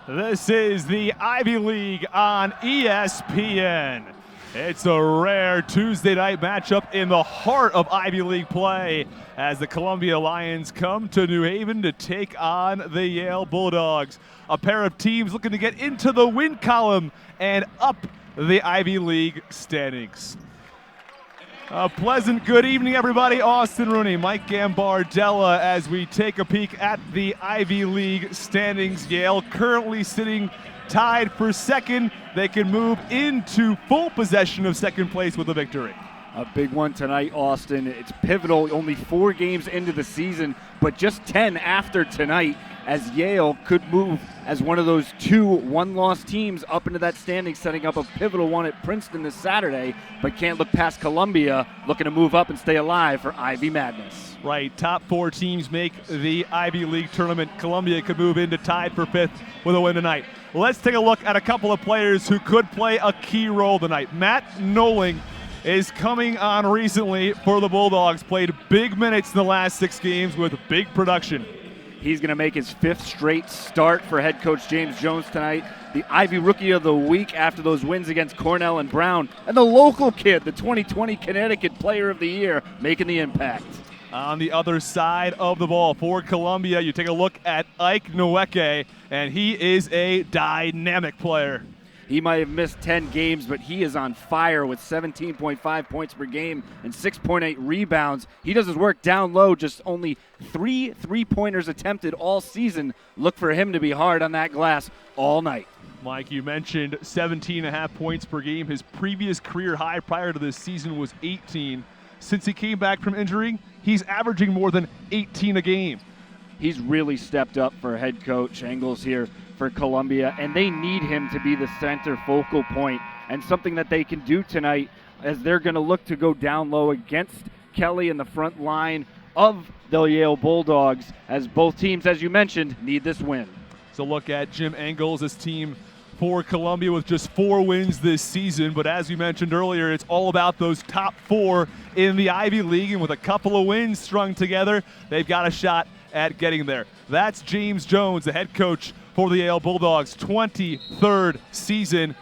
This is the Ivy League on ESPN. It's a rare Tuesday night matchup in the heart of Ivy League play as the Columbia Lions come to New Haven to take on the Yale Bulldogs. A pair of teams looking to get into the win column and up the Ivy League standings. A pleasant good evening, everybody. Austin Rooney, Mike Gambardella, as we take a peek at the Ivy League standings. Yale currently sitting tied for second. They can move into full possession of second place with a victory. A big one tonight, Austin. It's pivotal, only 4 games into the season, but just 10 after tonight, as Yale could move as one of those 2 one-loss teams up into that standing, setting up a pivotal one at Princeton this Saturday, but can't look past Columbia, looking to move up and stay alive for Ivy Madness. Right, top 4 teams make the Ivy League tournament. Columbia could move into tied for 5th with a win tonight. Let's take a look at a couple of players who could play a key role tonight. Matt Noling is coming on recently for the Bulldogs, played big minutes in the last 6 games with big production. He's going to make his 5th straight start for head coach James Jones tonight. The Ivy Rookie of the Week after those wins against Cornell and Brown. And the local kid, the 2020 Connecticut Player of the Year, making the impact. On the other side of the ball for Columbia, you take a look at Ike Nweke, and he is a dynamic player. He might have missed 10 games, but he is on fire with 17.5 points per game and 6.8 rebounds. He does his work down low, just only 3 3-pointers attempted all season. Look for him to be hard on that glass all night. Mike, you mentioned 17.5 points per game. His previous career high prior to this season was 18. Since he came back from injury, he's averaging more than 18 a game. He's really stepped up for head coach Engels here for Columbia, and they need him to be the center focal point, and something that they can do tonight as they're going to look to go down low against Kelly in the front line of the Yale Bulldogs, as both teams, as you mentioned, need this win. So look at Jim Engels' team for Columbia with just 4 wins this season, but as we mentioned earlier, it's all about those top 4 in the Ivy League, and with a couple of wins strung together, they've got a shot at getting there. That's James Jones, the head coach for the Yale Bulldogs, 23rd season.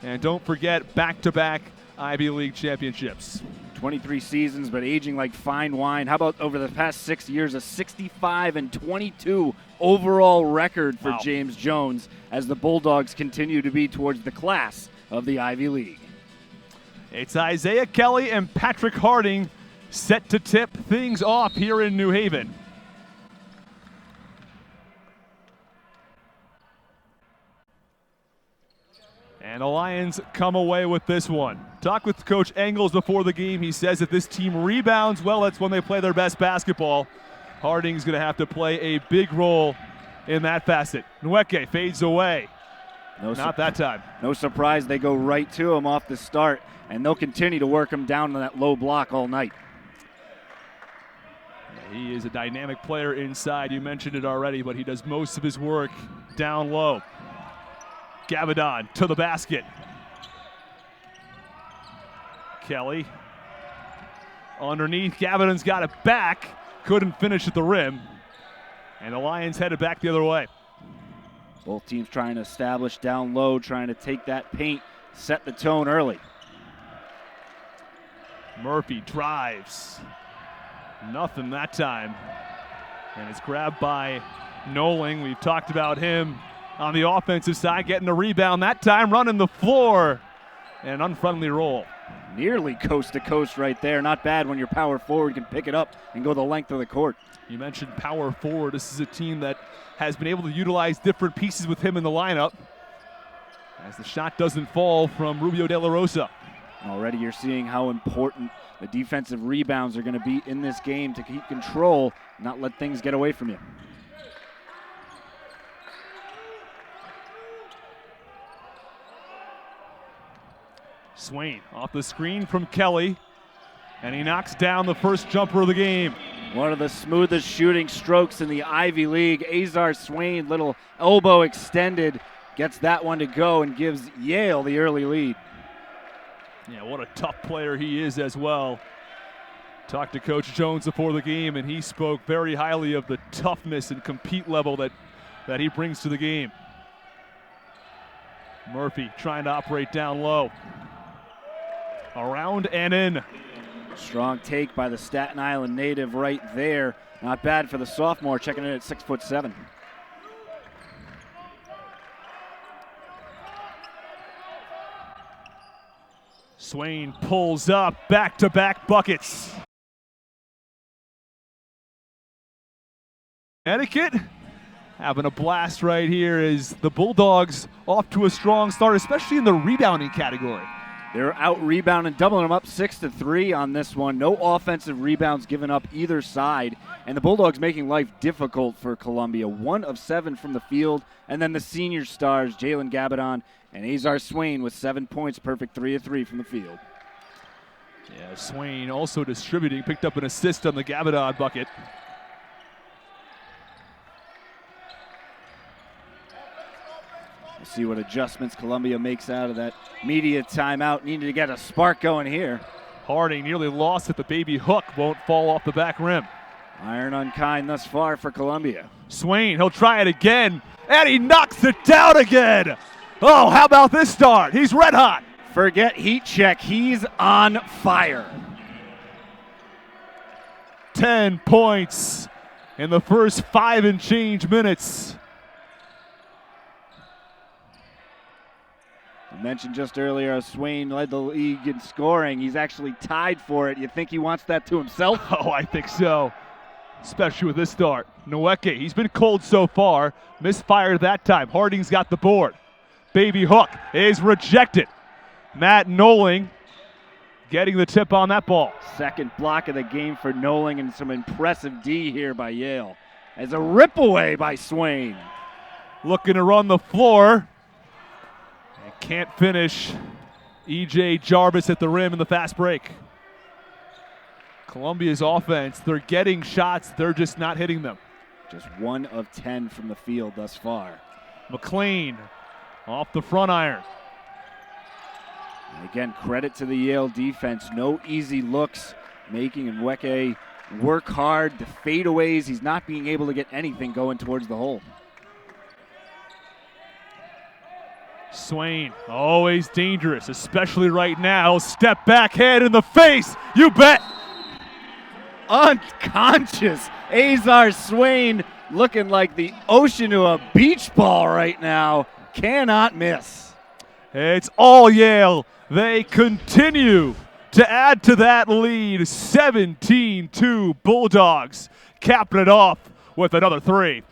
And don't forget, back-to-back Ivy League championships. 23 seasons, but aging like fine wine. How about over the past 6 years, a 65-22 overall record for James Jones as the Bulldogs continue to be towards the class of the Ivy League. It's Isaiah Kelly and Patrick Harding set to tip things off here in New Haven. And the Lions come away with this one. Talked with Coach Engels before the game. He says if this team rebounds well, that's when they play their best basketball. Harding's going to have to play a big role in that facet. Nweke fades away. Not that time. No surprise, they go right to him off the start, and they'll continue to work him down on that low block all night. He is a dynamic player inside. You mentioned it already, but he does most of his work down low. Gavadon to the basket. Kelly underneath. Gavadon's got it back. Couldn't finish at the rim. And the Lions headed back the other way. Both teams trying to establish down low, trying to take that paint, set the tone early. Murphy drives. Nothing that time. And it's grabbed by Noling. We've talked about him on the offensive side, getting a rebound that time, running the floor. And an unfriendly roll. Nearly coast to coast right there. Not bad when your power forward can pick it up and go the length of the court. You mentioned power forward. This is a team that has been able to utilize different pieces with him in the lineup as the shot doesn't fall from Rubio De La Rosa. Already you're seeing how important the defensive rebounds are going to be in this game to keep control, not let things get away from you. Swain off the screen from Kelly, and he knocks down the first jumper of the game. One of the smoothest shooting strokes in the Ivy League. Azar Swain, little elbow extended, gets that one to go and gives Yale the early lead. Yeah, what a tough player he is as well. Talked to Coach Jones before the game, and he spoke very highly of the toughness and compete level that he brings to the game. Murphy trying to operate down low. Around and in. Strong take by the Staten Island native right there. Not bad for the sophomore, checking in at 6'7". Swain pulls up, back-to-back buckets. Connecticut having a blast right here as the Bulldogs off to a strong start, especially in the rebounding category. They're out rebounding, doubling them up 6-3 on this one. No offensive rebounds given up either side. And the Bulldogs making life difficult for Columbia. 1 of 7 from the field. And then the senior stars, Jalen Gabadon and Azar Swain with 7 points, perfect 3 of 3 from the field. Yeah, Swain also distributing, picked up an assist on the Gabadon bucket. We'll see what adjustments Columbia makes out of that media timeout. Needed to get a spark going here. Harding nearly lost it. The baby hook won't fall off the back rim. Iron unkind thus far for Columbia. Swain, he'll try it again, and he knocks it down again. Oh, how about this start? He's red hot. Forget heat check. He's on fire. 10 points in the first 5 and change minutes. I mentioned just earlier, Swain led the league in scoring. He's actually tied for it. You think he wants that to himself? Oh, I think so, especially with this start. Nweke, he's been cold so far. Misfired that time. Harding's got the board. Baby hook is rejected. Matt Noling getting the tip on that ball. Second block of the game for Noling, and some impressive D here by Yale. As a rip away by Swain. Looking to run the floor. And can't finish. E.J. Jarvis at the rim in the fast break. Columbia's offense, they're getting shots, they're just not hitting them. Just 1 of 10 from the field thus far. McLean off the front iron. And again, credit to the Yale defense. No easy looks, making Nweke work hard. The fadeaways, he's not being able to get anything going towards the hole. Swain, always dangerous, especially right now. Step back, head in the face, you bet. Unconscious. Azar Swain looking like the ocean to a beach ball right now. Cannot miss. It's all Yale. They continue to add to that lead. 17-2 Bulldogs capping it off with another 3.